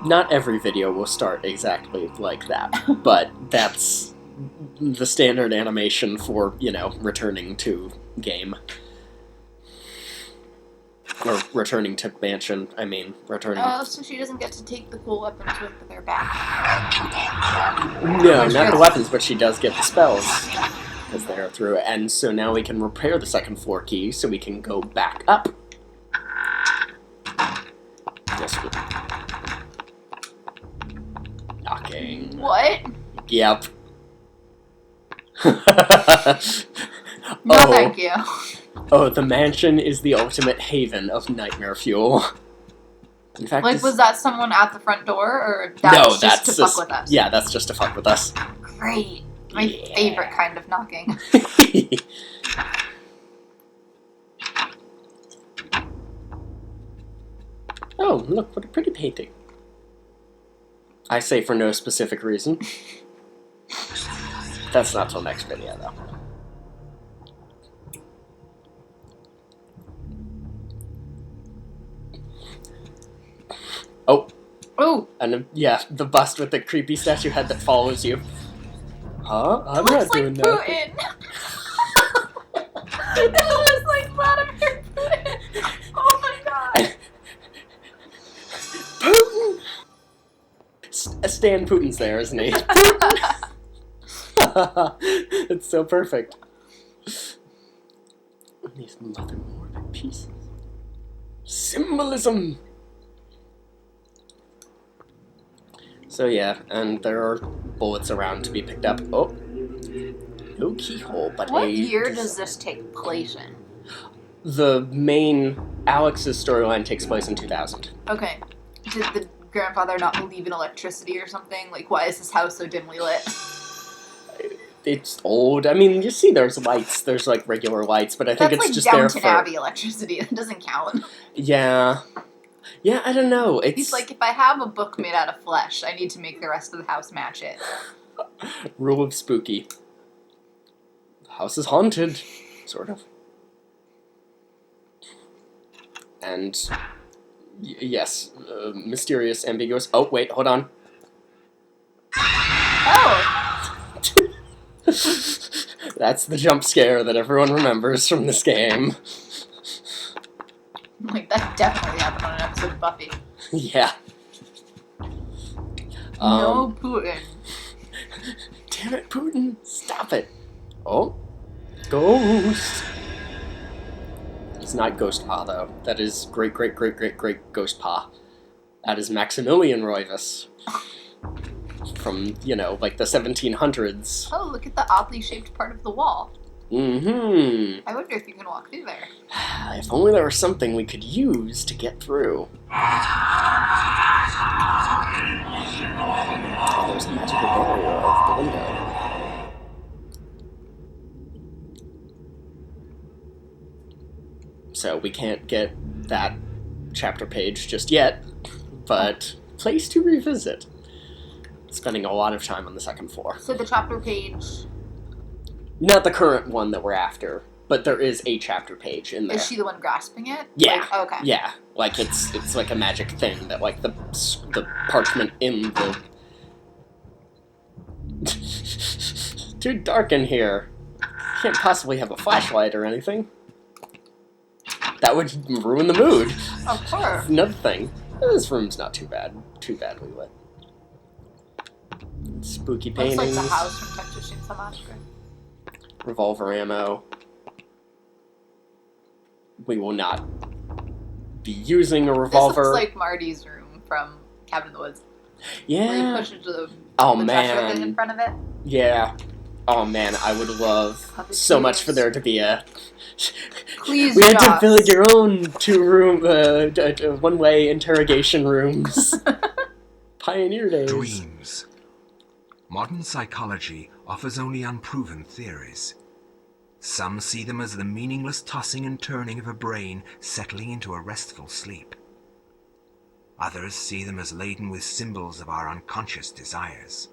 Not every video will start exactly like that, but that's the standard animation for, returning to game. Or returning to mansion, returning... Oh, so she doesn't get to take the cool weapons with her back. No, not the weapons, but she does get the spells. Because they're through it. And so now we can repair the second floor key, so we can go back up. Yes, we... Knocking. What? Yep. No, thank you. Oh, the mansion is the ultimate haven of nightmare fuel. In fact, was that someone at the front door, or that's just to fuck with us? Yeah, that's just to fuck with us. Great. My favorite kind of knocking. Oh, look, what a pretty painting. I say for no specific reason. That's not till next video, though. Oh. Oh. And yeah, the bust with the creepy statue head that follows you. Huh? I'm not doing that. Putin. It looks like Vladimir Putin. Oh my god. Putin! Stan Putin's there, isn't he? It's so perfect. These mother morbid pieces. Symbolism! So yeah, and there are bullets around to be picked up. Oh. No keyhole, but what year does this take place in? The main Alex's storyline takes place in 2000. Okay. Did the grandfather not believe in electricity or something? Like, why is this house so dimly lit? It's old. I mean, you see there's lights. There's, like, regular lights, but I think it's just there for... That's like Downton Abbey electricity. That doesn't count. Yeah. Yeah, I don't know. He's like, if I have a book made out of flesh, I need to make the rest of the house match it. Rule of spooky. The house is haunted. Sort of. And... yes. Mysterious, ambiguous... Oh, wait, hold on. Oh! That's the jump scare that everyone remembers from this game. Like, that definitely happened on an episode of Buffy. Yeah. No, Putin. Damn it, Putin. Stop it. Oh. Ghost. It's not Ghost Pa, though. That is great Ghost Pa. That is Maximilian Roivas. From, like the 1700s. Oh, look at the oddly shaped part of the wall. Mm-hmm. I wonder if you can walk through there. If only there was something we could use to get through. Oh, there's a magical barrier of the window. So we can't get that chapter page just yet, but place to revisit. Spending a lot of time on the second floor. So the chapter page... Not the current one that we're after, but there is a chapter page in there. Is she the one grasping it? Yeah. Like, okay. Yeah. Like, it's like a magic thing that, like, the parchment in the... Too dark in here. Can't possibly have a flashlight or anything. That would ruin the mood. Of course. Another thing. This room's not too bad. Too badly lit. Spooky paintings. Looks like the house from Texas Chainsaw Massacre. Revolver ammo. We will not be using a revolver. This looks like Marty's room from Cabin in the Woods. Yeah. Where you push into the man. thing in front of it. Yeah. Oh man, I would love so much for there to be a... Please, we had to build your own two-room, one-way interrogation rooms. Pioneer days. Dreams. Modern psychology offers only unproven theories. Some see them as the meaningless tossing and turning of a brain settling into a restful sleep. Others see them as laden with symbols of our unconscious desires.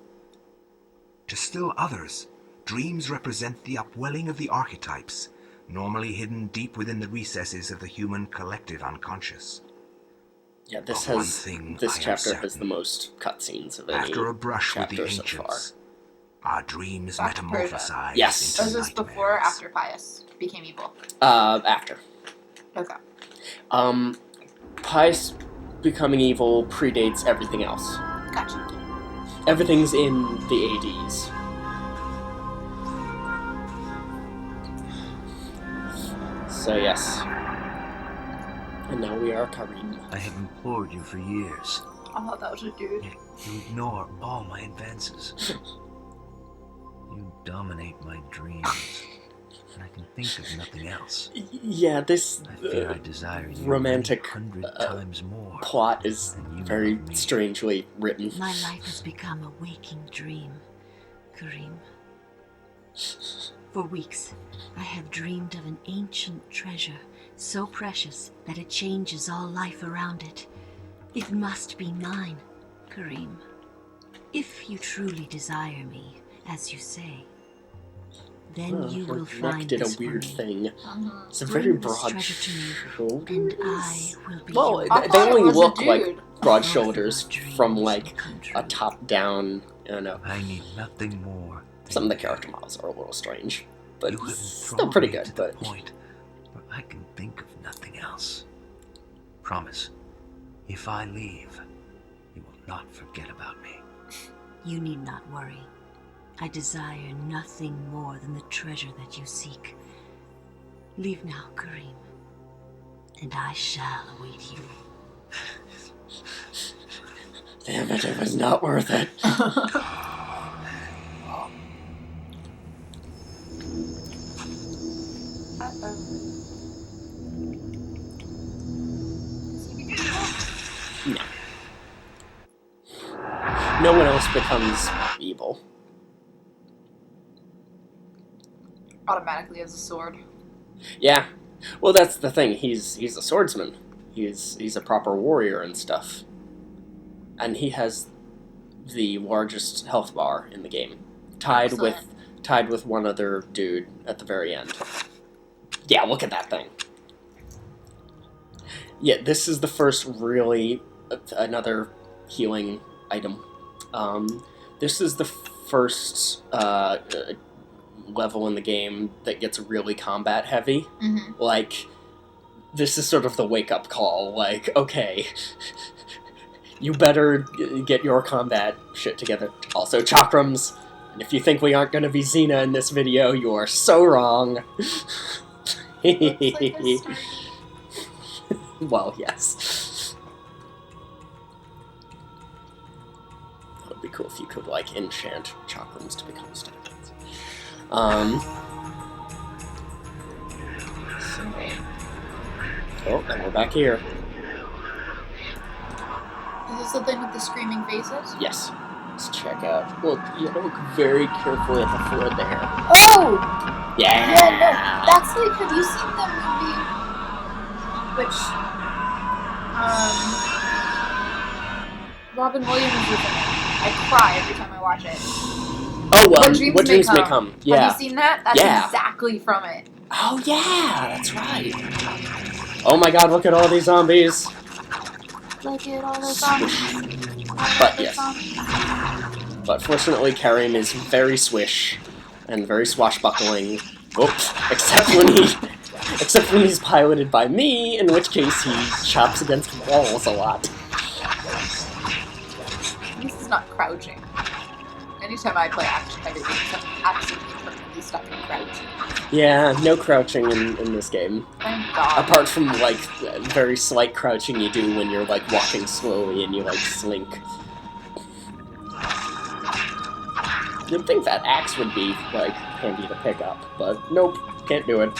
To still others, dreams represent the upwelling of the archetypes, normally hidden deep within the recesses of the human collective unconscious. Yeah, Of one thing this I am chapter has certain. the most cutscenes of any After a brush with the chapter so far. ancients, our dreams Back to Persia. metamorphosize Yes. into Was this nightmares. before or after Pius became evil? After. Okay. Pius becoming evil predates everything else. Gotcha. Everything's in the ADs. So yes. And now we are Karim. I have implored you for years, Oh, that was a dude. yet you ignore all my advances. You dominate my dreams, and I can think of nothing else. Yeah, this I fear I desire you romantic 100 times more. plot is than you very love me. strangely written. My life has become a waking dream, Karim. For weeks, I have dreamed of an ancient treasure, so precious that it changes all life around it. It must be mine, Karim. If you truly desire me, as you say, then you Her will neck find did a this for weird me. thing. Uh-huh. It's a Bring very this broad treasure to me, shoulders. and I will be Well, yours. I they thought it only was a look dude. like broad Both of shoulders our dreams from will like come a true. top down. I don't know. I need nothing more. Some of the character models are a little strange, but you have still enthralled pretty me good. to the But point where I can think of nothing else. Promise, if I leave, you will not forget about me. You need not worry. I desire nothing more than the treasure that you seek. Leave now, Karim, and I shall await you. damn it was not worth it. No. No one else becomes evil. Automatically has a sword. Yeah. Well, that's the thing. He's a swordsman. He's a proper warrior and stuff. And he has the largest health bar in the game, tied with one other dude at the very end. Yeah, look at that thing. Yeah, this is the first really another healing item. This is the first level in the game that gets really combat heavy. Mm-hmm. Like, this is sort of the wake-up call. Like, okay, you better get your combat shit together. Also, chakrams. And if you think we aren't going to be Xena in this video, you are so wrong. Looks like a star. Well, yes. That would be cool if you could, like, enchant chakrams to become stars. Oh, and we're back here. Is this the thing with the screaming faces? Yes. Let's check out. Look, you have to look very carefully at the floor there. Oh! Yeah! Yeah, no, that's like, have you seen the movie, which, Robin Williams was in it. I cry every time I watch it. Oh, What Dreams May Come. Yeah. Have you seen that? That's Yeah. exactly from it. Oh, yeah, that's right. Oh my god, look at all these zombies. Look at all the zombies. But yes. But fortunately, Karim is very swish and very swashbuckling. Oops. Except when he's piloted by me, in which case he chops against walls a lot. This is not crouching. Anytime I play action, everything's absolutely perfectly stuck in crouch. Yeah, no crouching in this game. Thank God. Apart from, like, very slight crouching you do when you're, like, walking slowly and you, like, slink. You'd think that axe would be, like, handy to pick up, but nope, can't do it.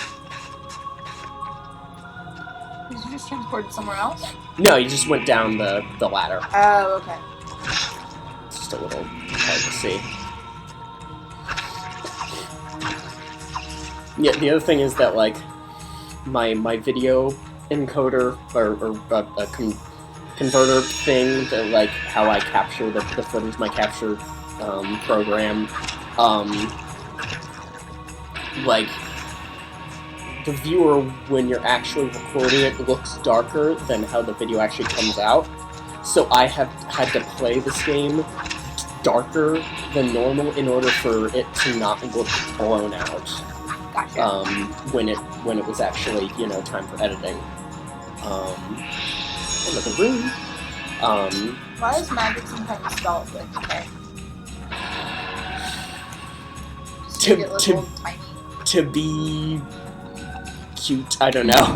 Did you just transport somewhere else? No, you just went down the ladder. Oh, okay. It's just a little hard to see. Yeah, the other thing is that, like, my video encoder, or converter thing, that, like, how I capture the footage, my capture program, like, the viewer, when you're actually recording it, looks darker than how the video actually comes out. So I have had to play this game darker than normal in order for it to not look blown out. Gotcha. When it was actually, you know, time for editing. Another room. Why is magic sometimes spelled with okay? Just To- make it look to- old tiny. To be cute, I don't know.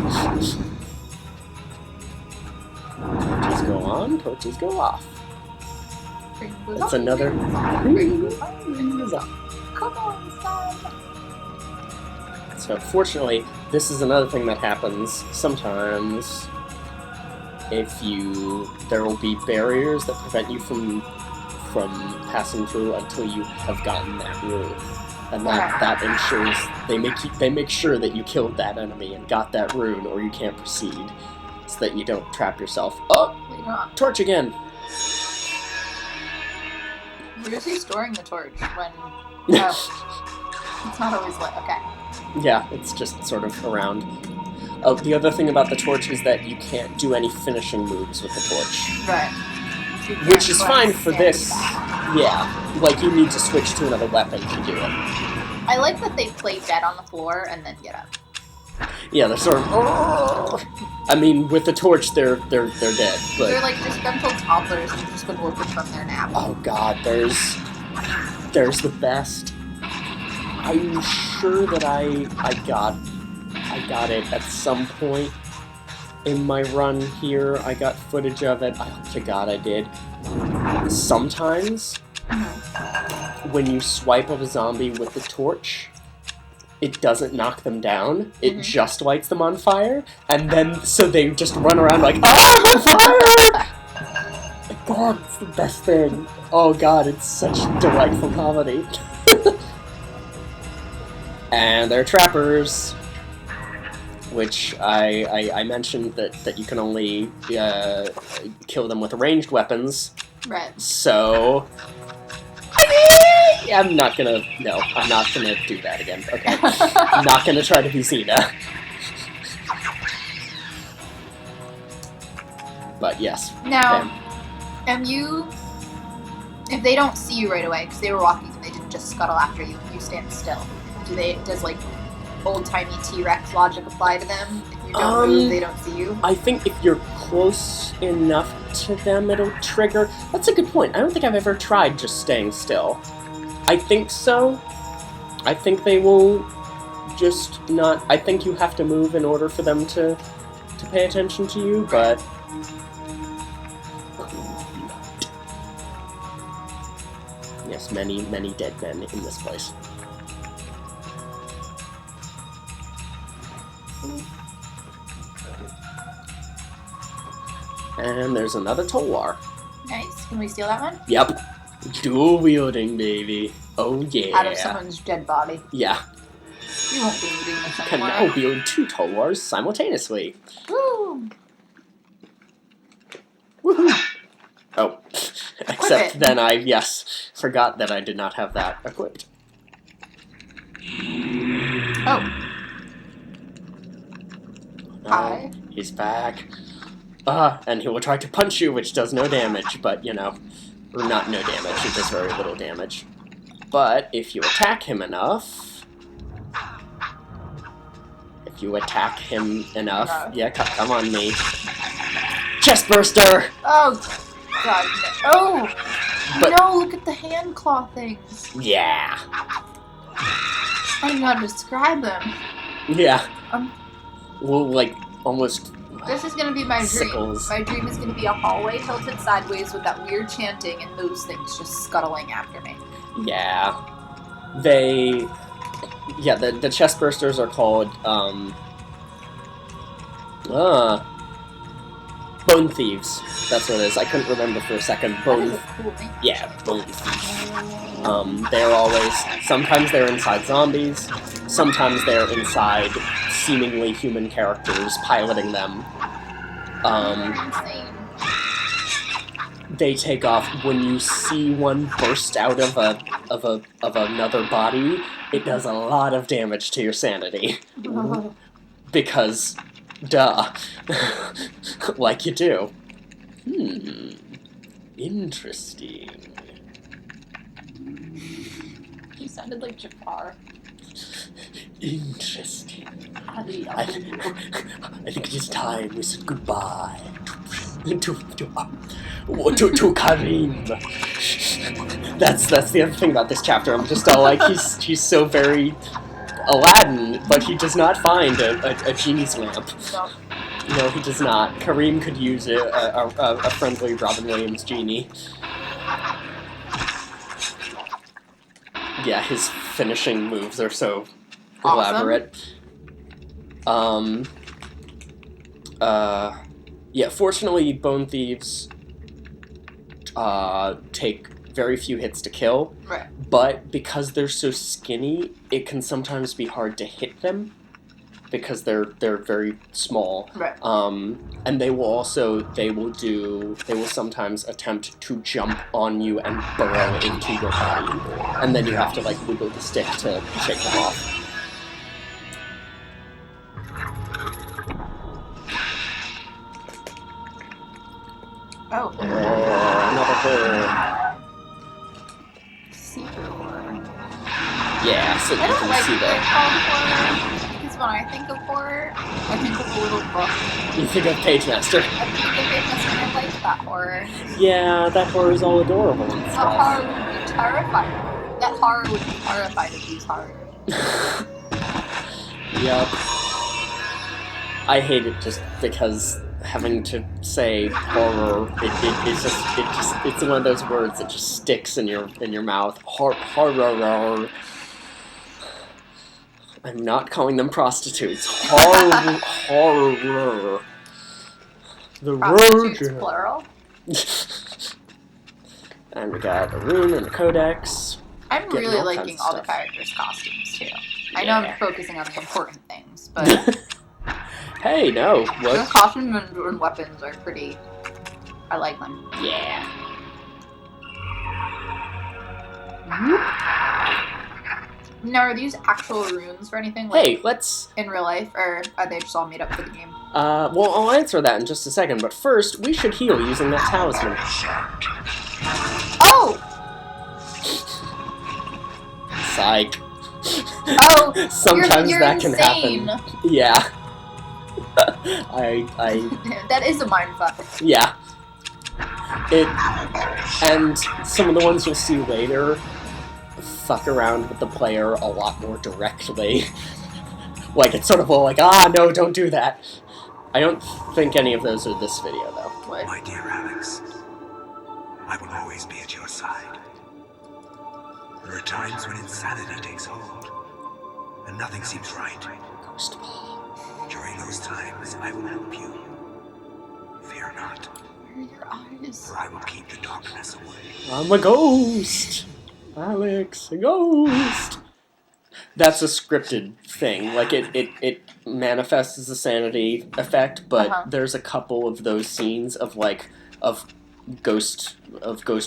Torches go on, torches go off. That's another. Come on, son. So fortunately, this is another thing that happens sometimes. There will be barriers that prevent you from passing through until you have gotten that room, and that ensures they make sure that you killed that enemy and got that rune, or you can't proceed, so that you don't trap yourself. Oh, torch again. Where is he storing the torch when? No, it's not always lit. Okay. Yeah, it's just sort of around. Oh, the other thing about the torch is that you can't do any finishing moves with the torch. Right. So you Which can't is go fine and for stand this. back. Yeah, like you need to switch to another weapon to do it. I like that they play dead on the floor and then get up. Yeah, they're sort of. Oh! I mean, with the torch, they're dead. But They're like disgruntled toddlers who just been woken from their nap. oh god, there's the best. I'm sure that I got it at some point in my run here. I got footage of it. I hope to God I did. Sometimes, when you swipe at a zombie with the torch, it doesn't knock them down. It just lights them on fire, and then so they just run around like, "Ah, I'm on fire!" God, it's the best thing. Oh God, it's such delightful comedy. And they're trappers, which I mentioned that you can only kill them with ranged weapons. Right. So, I'm not gonna do that again. Okay, I'm not gonna try to be Xena. But yes. Now, if they don't see you right away, because they were walking and they didn't just scuttle after you, you stand still. Does like old-timey T-Rex logic apply to them? If you don't move, they don't see you? I think if you're close enough to them, it'll trigger. That's a good point. I don't think I've ever tried just staying still. I think so. I think they will just not. I think you have to move in order for them to pay attention to you, but. Yes, many, many dead men in this place. And there's another Tolwar. Nice. Can we steal that one? Yep. Dual wielding, baby. Oh yeah. Out of someone's dead body. Yeah. You won't be eating this Can anymore. now wield 2 Tolwars simultaneously. Woo! Woohoo! Oh. Except it. then I, forgot that I did not have that equipped. Oh. No, Hi. he's back. And he will try to punch you, which does no damage, but, you know, or not no damage, it does very little damage. But if you attack him enough... No. Yeah, come on me. Chestburster! Oh, God. No. Oh! But- No, look at the hand claw things. Yeah. I don't know how to describe them. Yeah. Um. Well, like, almost... This is gonna be my dream. Sickles. My dream is gonna be a hallway tilted sideways with that weird chanting and those things just scuttling after me. Yeah. The chestbursters are called, Bone Thieves. That's what it is. I couldn't remember for a second. That is a cool name. Yeah, Bone Thieves. They're always... Sometimes they're inside zombies. Sometimes they're inside seemingly human characters piloting them. They're insane. They take off when you see one burst out of another body. It does a lot of damage to your sanity. Because, duh. Like you do. Interesting. You sounded like Jafar. Interesting. I think it is time we said goodbye to Karim. That's the other thing about this chapter. I'm just all like, he's so very Aladdin, but he does not find a genie's lamp. No. No, he does not. Karim could use a friendly Robin Williams genie. Yeah, his finishing moves are so elaborate. Yeah, fortunately, Bone Thieves take very few hits to kill. Right. But because they're so skinny, it can sometimes be hard to hit them because they're very small. Right. And they will sometimes attempt to jump on you and burrow into your body, and then you have to like wiggle the stick to shake them off. Oh. Another horror. Yeah, so I you don't can like see being that. called horror, because when I think of horror, I think of a little book. You think of Page Master. I think of it and I like that horror. Yeah, that horror is all adorable and That stuff. horror would be terrified. That horror would be terrified of these horrors. Yep. I hate it just because having to say horror, it's one of those words that just sticks in your mouth. Horror. I'm not calling them prostitutes. Horror. The Prostitutes, road. plural. And we got a rune and a codex. I'm Getting really all kinds liking of all the stuff. characters' costumes, too. I know Yeah. I'm focusing on the important things, but Hey, no. the What? costumes and weapons are pretty... I like them. Yeah. Now, are these actual runes for anything? Like, Hey, let's... in real life, or are they just all made up for the game? Well, I'll answer that in just a second, but first, we should heal using that talisman. Oh! Psych. Oh! Sometimes you're that can insane. happen. Yeah. I... That is a mindfuck. Yeah. And some of the ones you'll see later fuck around with the player a lot more directly. Like, it's sort of all like, no, don't do that. I don't think any of those are this video, though. What? My dear Alex, I will always be at your side. There are times when insanity takes hold, and nothing seems right. Ghost ball. During those times, I will help you. Fear not, Where are your eyes? for I will keep the darkness away. I'm a ghost! Alex, a ghost! That's a scripted thing. Like, it manifests as a sanity effect, but there's a couple of those scenes of ghost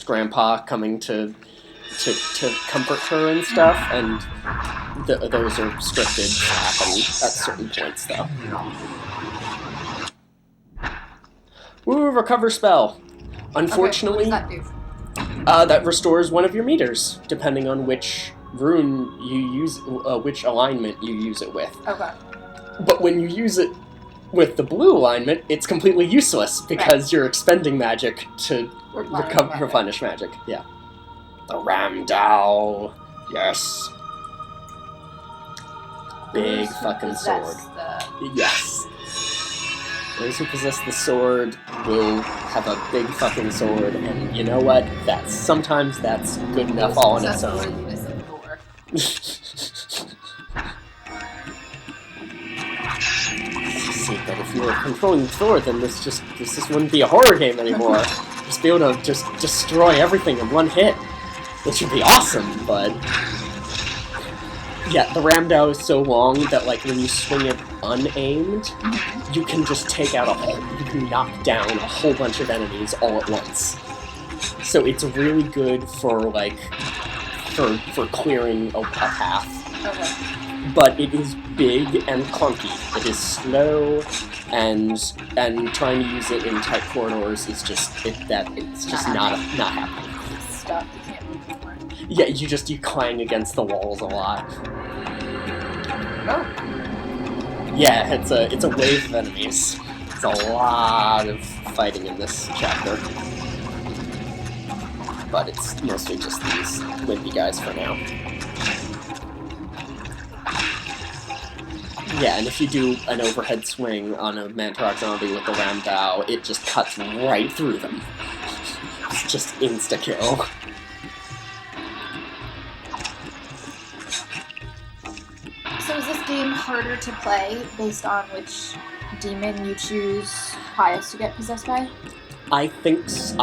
grandpa coming to comfort her and stuff, and those are scripted to happen at certain points, though. Ooh, recover spell. Unfortunately, Okay, what does that do? that restores one of your meters, depending on which rune you use, which alignment you use it with. Okay. But when you use it with the blue alignment, it's completely useless because you're expending magic to replenish magic. Yeah. The Ramdal. Yes. Big Those who fucking sword. possess the- Yes. Those who possess the sword will have a big fucking sword, and you know what? Sometimes that's good enough all on its Possess the own. worthiness of the door. See, but if you were controlling the sword, then this just wouldn't be a horror game anymore. Just be able to just destroy everything in one hit, which would be awesome. But yeah, the Ramdao is so long that like when you swing it unaimed, you can just take out you can knock down a whole bunch of enemies all at once. So it's really good for like for clearing a path. Okay. but it is big and clunky. It is slow, and trying to use it in tight corridors is just it's just not happening. It's stuck. You can't move anymore. Yeah, you clang against the walls a lot. Oh. Yeah, it's a wave of enemies. It's a lot of fighting in this chapter. But it's mostly just these wimpy guys for now. Yeah, and if you do an overhead swing on a Mantarok zombie with the Ramdao, it just cuts right through them. It's just insta-kill. So is this game harder to play based on which demon you choose highest to get possessed by? I think so.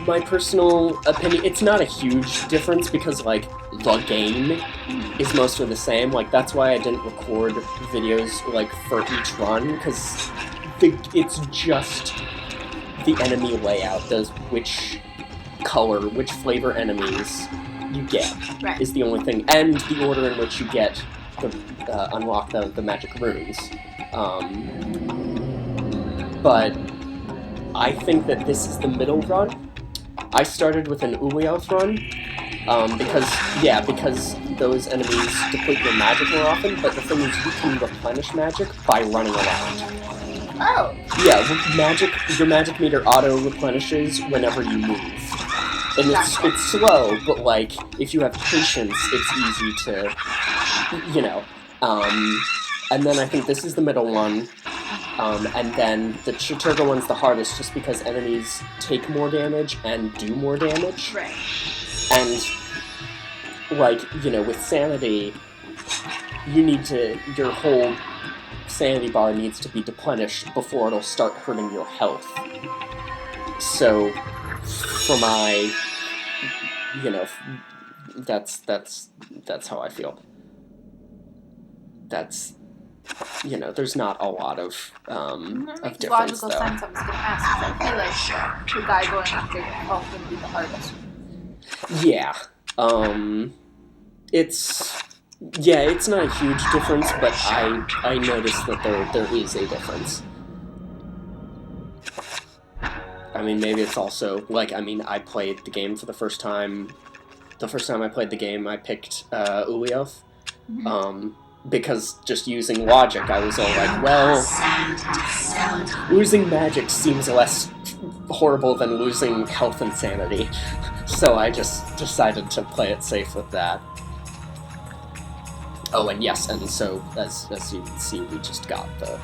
My personal opinion, it's not a huge difference because, like, the game is mostly the same. Like, that's why I didn't record videos, like, for each run, because it's just the enemy layout, which color, which flavor enemies you get, Right. is the only thing, and the order in which you get unlock the magic runes. But I think that this is the middle run. I started with an Xel'lotath run, because those enemies deplete your magic more often, but the thing is you can replenish magic by running around. Oh. Yeah, your magic meter auto-replenishes whenever you move. And it's slow, but, like, if you have patience, it's easy to, and then I think this is the middle one, and then the Chattur'gha one's the hardest just because enemies take more damage and do more damage. Right. And, like, with Sanity, your whole Sanity bar needs to be replenished before it'll start hurting your health. So, for my, that's how I feel. There's not a lot of Makes difference, logical though. sense. I was going to ask, because I feel like the guy going after your health would be the hardest. Yeah. It's not a huge difference, but I noticed that there is a difference. I mean, maybe it's also, like, I played the game for the first time. The first time I played the game, I picked Xel'lotath. Because just using logic, I was all like, well, losing magic seems less horrible than losing health and sanity. So I just decided to play it safe with that. Oh, and yes, and so, as you can see, we just got the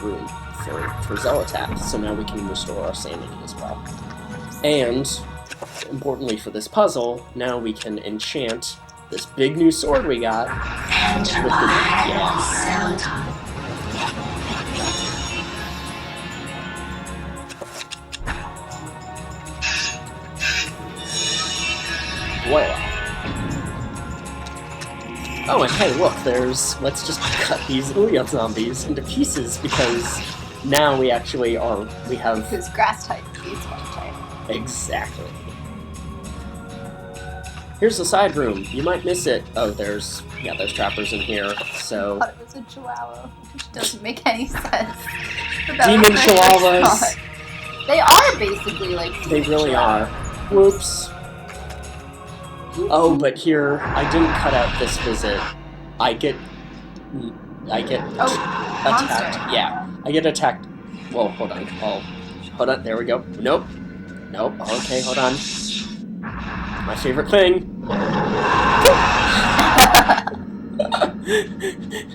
rune for Xel'lotath, so now we can restore our sanity as well. And, importantly for this puzzle, now we can enchant this big new sword we got with the, Voila. Oh, and hey, look, let's just cut these Xel'lotath zombies into pieces, because now we have... Because grass type beats water type. Exactly. Here's the side room. You might miss it. Oh, there's trappers in here, so... I thought it was a chihuahua, which doesn't make any sense. Demon chihuahuas. They are basically like... They really are. Whoops. Oh, but here, I didn't cut out this visit. I get attacked. Monster. Yeah, I get attacked. Whoa, hold on. Hold on. There we go. Nope. Okay, hold on. My favorite thing.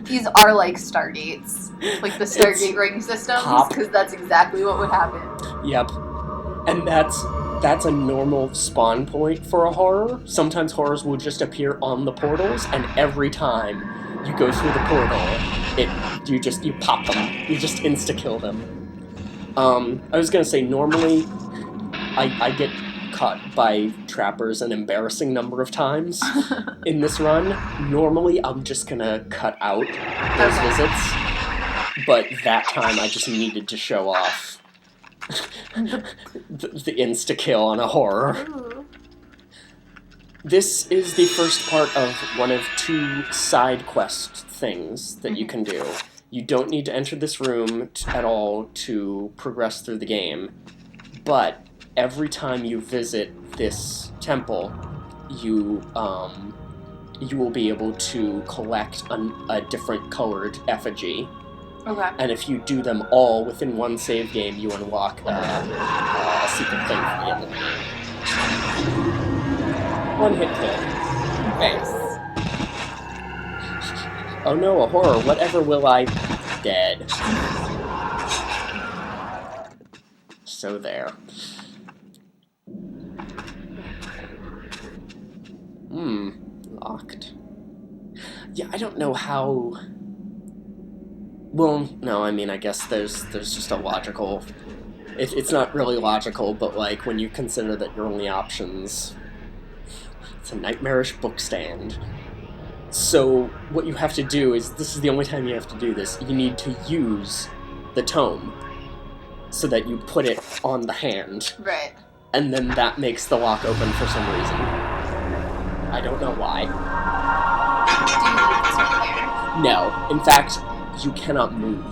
These are like Stargates. Like the Stargate ring systems, because that's exactly what would happen. Yep. And that's a normal spawn point for a horror. Sometimes horrors will just appear on the portals, and every time you go through the portal, you pop them. You just insta-kill them. I was gonna say, normally, I get caught by trappers an embarrassing number of times in this run. Normally, I'm just gonna cut out those visits, but that time I just needed to show off the insta-kill on a horror. Ooh. This is the first part of one of 2 side quest things that you can do. You don't need to enter this room at all to progress through the game, but every time you visit this temple, you will be able to collect a different colored effigy. Okay. And if you do them all within one save game, you unlock a secret thing from the end of the game. 1 hit kill. Bang. Oh no, a horror. Whatever will I... Dead. So there. Locked. Yeah, I don't know how... Well, no, I mean, I guess there's just a logical... It's not really logical, but, like, when you consider that your only options... It's a nightmarish book stand. So, what you have to do is... This is the only time you have to do this. You need to use the tome so that you put it on the hand. Right. And then that makes the lock open for some reason. I don't know why. Do you need this one here? No. In fact, you cannot move.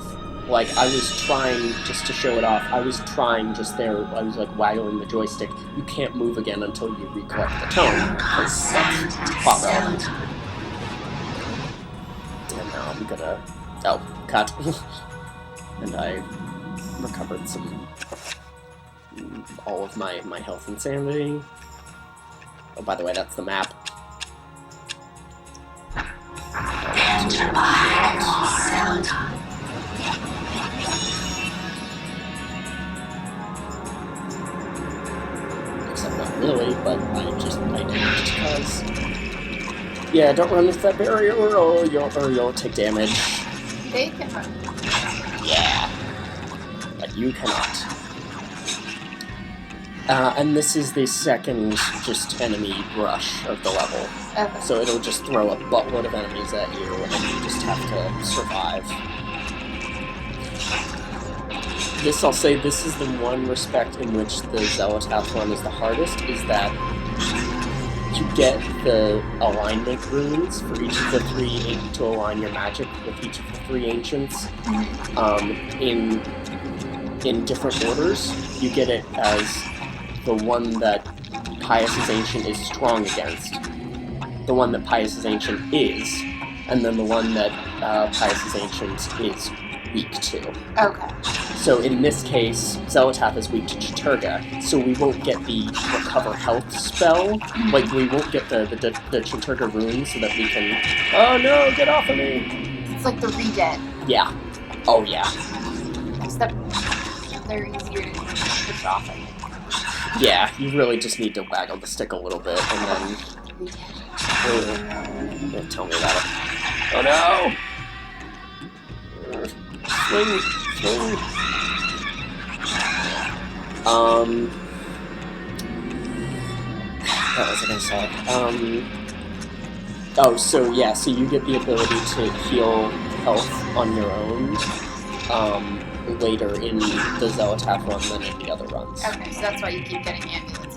Like, I was trying, just to show it off, I was trying just there, I was, like, waggling the joystick. You can't move again until you recollect the tone, because that's plot relevant. And now I'm gonna... Oh, cut. And I recovered all of my health and sanity. Oh, by the way, that's the map. Except not really, but I did it just cause. Yeah, don't run into that barrier or you'll take damage. They can run. Yeah. But you cannot. And this is the second just enemy rush of the level. Okay. So it'll just throw a buttload of enemies at you, and you just have to survive. This, I'll say, this is the one respect in which the Xel'lotath one is the hardest, is that you get the alignment runes for each of the 3 to align your magic with each of the 3 ancients in different orders. You get it as the one that Pius's Ancient is strong against, the one that Pius's Ancient is, and then the one that Pius's Ancient is weak to. Okay. So in this case, Xel'lotath is weak to Chattur'gha, so we won't get the recover health spell. Like, we won't get the Chattur'gha rune so that we can... Oh no, get off of me! It's like the regen. Yeah. Oh yeah. Except they're easier to push off, I think. Yeah, you really just need to waggle the stick a little bit, and then... Don't tell me about it. Oh no! Swing! Swing! What was I gonna say? Oh, so yeah, so you get the ability to heal health on your own, later in the Xel'lotath run than in the other runs. Okay, so that's why you keep getting amulets.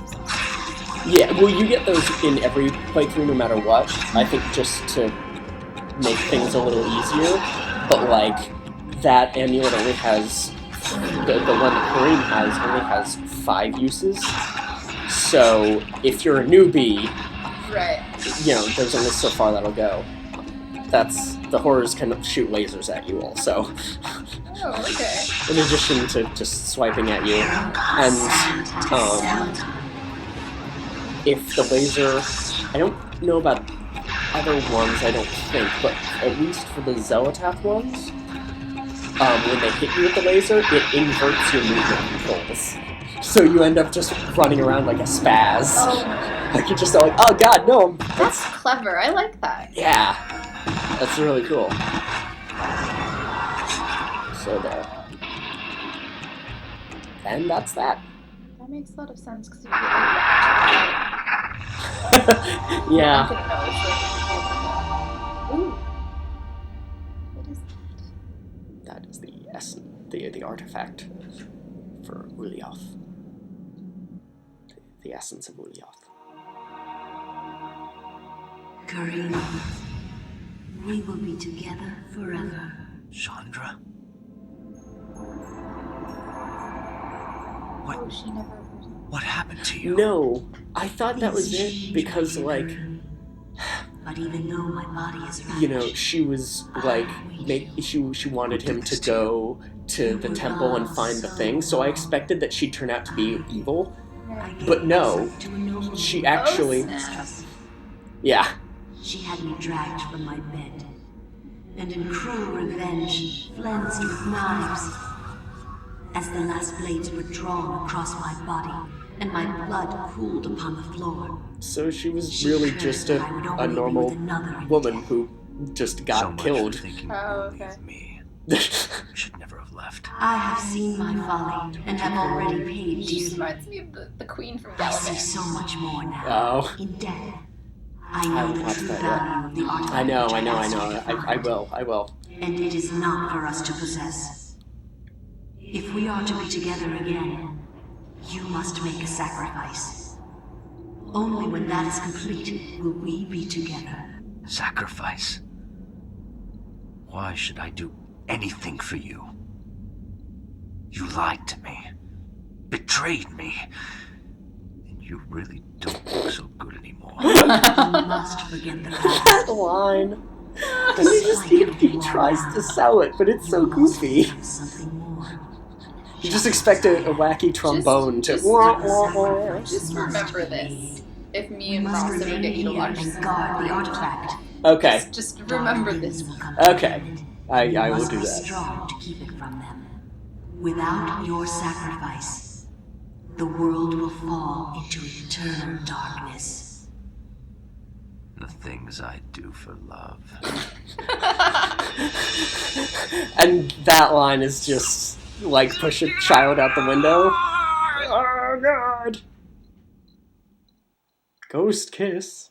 Yeah, well, you get those in every playthrough no matter what, I think just to make things a little easier, but, like, that amulet only has, the one that Kareem has only has 5 uses, so if you're a newbie, Right. you know, there's only so far that'll go. The horrors can shoot lasers at you also. Oh, okay. In addition to just swiping at you. And, if the laser... I don't know about other ones, I don't think, but at least for the Xel'lotath ones, when they hit you with the laser, it inverts your movement controls. So you end up just running around like a spaz. Oh. Like, you're just like, oh god, no! That's clever. I like that. Yeah. That's really cool. So there. And that's that. That makes a lot of sense because you get Yeah. Ooh. What is that? That is the essence, the artifact for Ulyaoth. The essence of Ulyaoth. Kareem, we will be together forever. Chandra? Oh, she never. What happened to you? No, I thought that was Please it change because, my like, Kareem. But even though my body is you know, ravaged, she was like, she wanted Who did him to this to you? go to the temple and find the thing. So I expected that she'd turn out to be evil. I gave But no, myself to a noble she woman. actually, snap. yeah, She had me dragged from my bed, and in cruel revenge, flensed with knives. As the last blades were drawn across my body, and my blood pooled upon the floor, so she was she really cursed just that I would a only be normal with another in woman death. who just So got much killed. for thinking Oh, only okay. of me. Should never have left. I have seen my folly, and have already paid She dearly. reminds me of the queen from I see Gallivant. so much more now. Oh, In death, I I know haven't the watched true that yet. value of the artifact I know, which I know, I asked know. you to I find. will. And it is not for us to possess. If we are to be together again, you must make a sacrifice. Only when that is complete will we be together. Sacrifice? Why should I do anything for you? You lied to me. Betrayed me. And you really don't look so good anymore. You must forget the That past. line. And he tries to sell it, but it's so You must goofy. become something more. You just expect a wacky trombone to. just- Wah, wah, wah. Just remember this. If me We and must Ross ever remain get you to here watch and guard the artifact. Okay, just remember Dark this. winds will come to Okay. claim it. I You will must do be that. strong to keep it from them. Without your sacrifice, the world will fall into eternal darkness. The things I do for love. And that line is just like push a child out the window. Oh god! Ghost kiss.